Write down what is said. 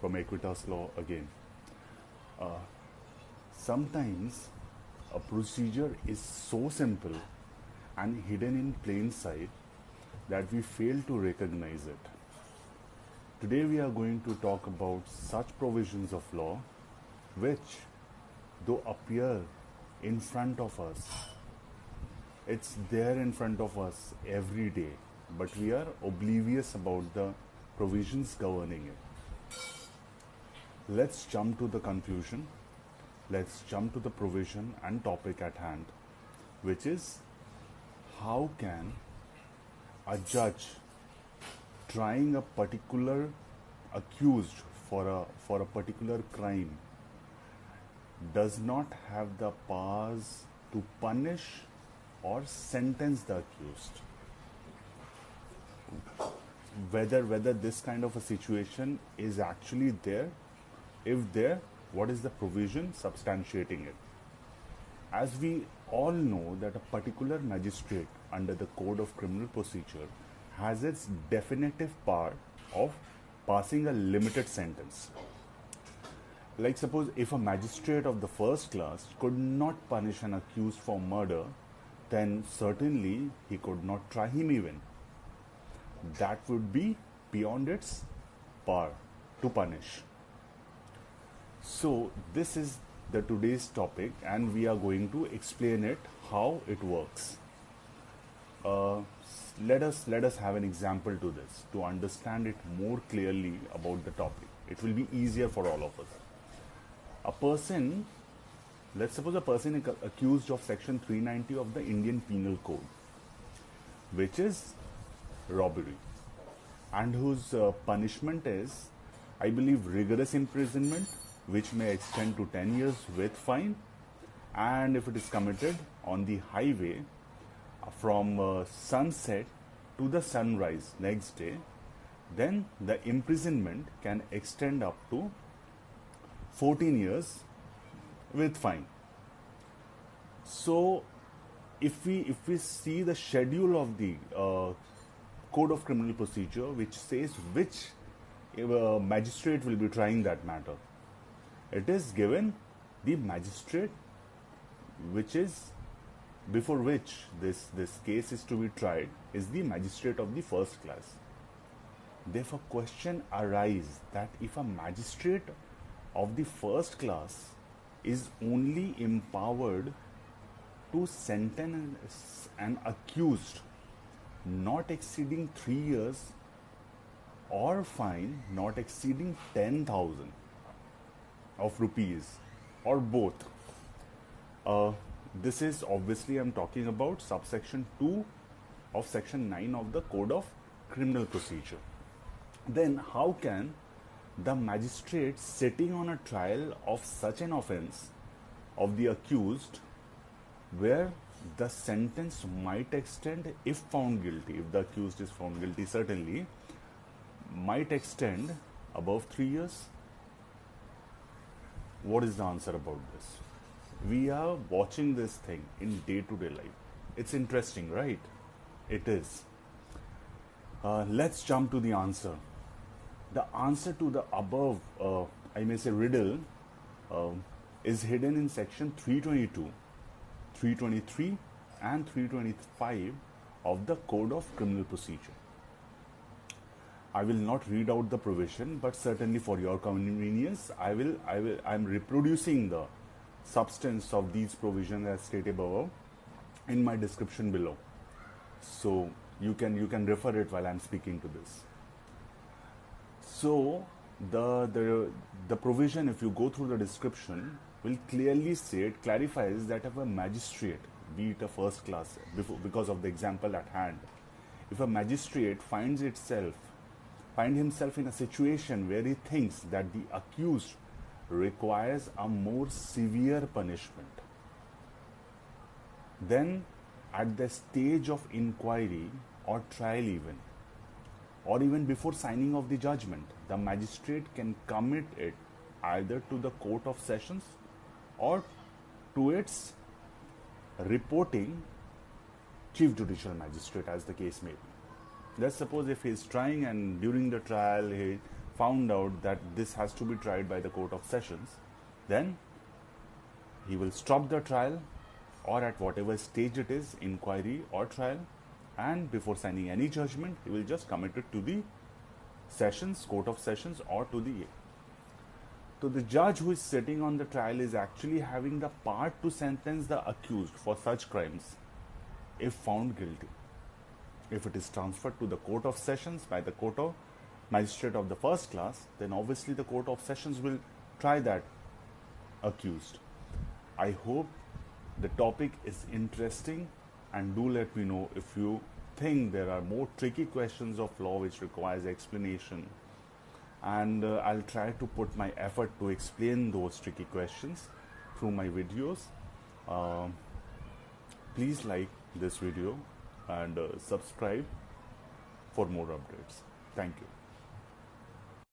from Equitas Law again. Sometimes a procedure is so simple and hidden in plain sight that we fail to recognize it. Today we are going to talk about such provisions of law which, though appear in front of us, it's there in front of us every day, but we are oblivious about the provisions governing it. Let's jump to the conclusion. Let's jump to the provision and topic at hand, which is how can a judge trying a particular accused for a particular crime does not have the powers to punish or sentence the accused. Whether this kind of a situation is actually there, if there, what is the provision substantiating it? As we all know that a particular magistrate under the Code of Criminal Procedure has its definitive power of passing a limited sentence. Like suppose if a magistrate of the first class could not punish an accused for murder, then certainly he could not try him even. That would be beyond its power to punish. So this is the today's topic, and we are going to explain it how it works. Let us have an example to this to understand it more clearly about the topic. It will be easier for all of us. A person, let's suppose a person is accused of section 390 of the Indian Penal Code, which is robbery, and whose punishment is, I believe, rigorous imprisonment, which may extend to 10 years with fine, and if it is committed on the highway from sunset to the sunrise next day, then the imprisonment can extend up to 14 years with fine. So if we see the schedule of the Code of Criminal Procedure, which says which magistrate will be trying that matter, it is given the magistrate which is before which this case is to be tried is the magistrate of the first class. Therefore, question arises that if a magistrate of the first class is only empowered to sentence an accused not exceeding 3 years or fine not exceeding 10,000 of rupees or both. This is obviously I'm talking about subsection 2 of section 9 of the Code of Criminal Procedure. Then how can the magistrate sitting on a trial of such an offense of the accused, where the sentence might extend, if found guilty, if the accused is found guilty, certainly might extend above 3 years? What is the answer about this? We are watching this thing in day-to-day life. It's interesting, right? It is. Let's jump to the answer. The answer to the above, I may say, riddle is hidden in section 322, 323 and 325 of the Code of Criminal Procedure. I will not read out the provision, but certainly for your convenience, I'm reproducing the substance of these provisions as stated above in my description below. So you can refer it while I'm speaking to this. So the provision, if you go through the description, will clearly say, it clarifies that if a magistrate, be it a first class, because of the example at hand, if a magistrate finds himself in a situation where he thinks that the accused requires a more severe punishment, then at the stage of inquiry or trial even, or even before signing of the judgment, the magistrate can commit it either to the Court of Sessions or to its reporting Chief Judicial Magistrate, as the case may be. Let's suppose if he is trying and during the trial found out that this has to be tried by the Court of Sessions, then he will stop the trial, or at whatever stage it is, inquiry or trial, and before signing any judgment, he will just commit it to the Sessions, Court of Sessions, or to the So the judge who is sitting on the trial is actually having the power to sentence the accused for such crimes if found guilty. If it is transferred to the Court of Sessions by the Court of Magistrate of the first class, then obviously the Court of Sessions will try that accused. I hope the topic is interesting, and do let me know if you think there are more tricky questions of law which requires explanation, and I'll try to put my effort to explain those tricky questions through my videos. Please like this video and subscribe for more updates. Thank you.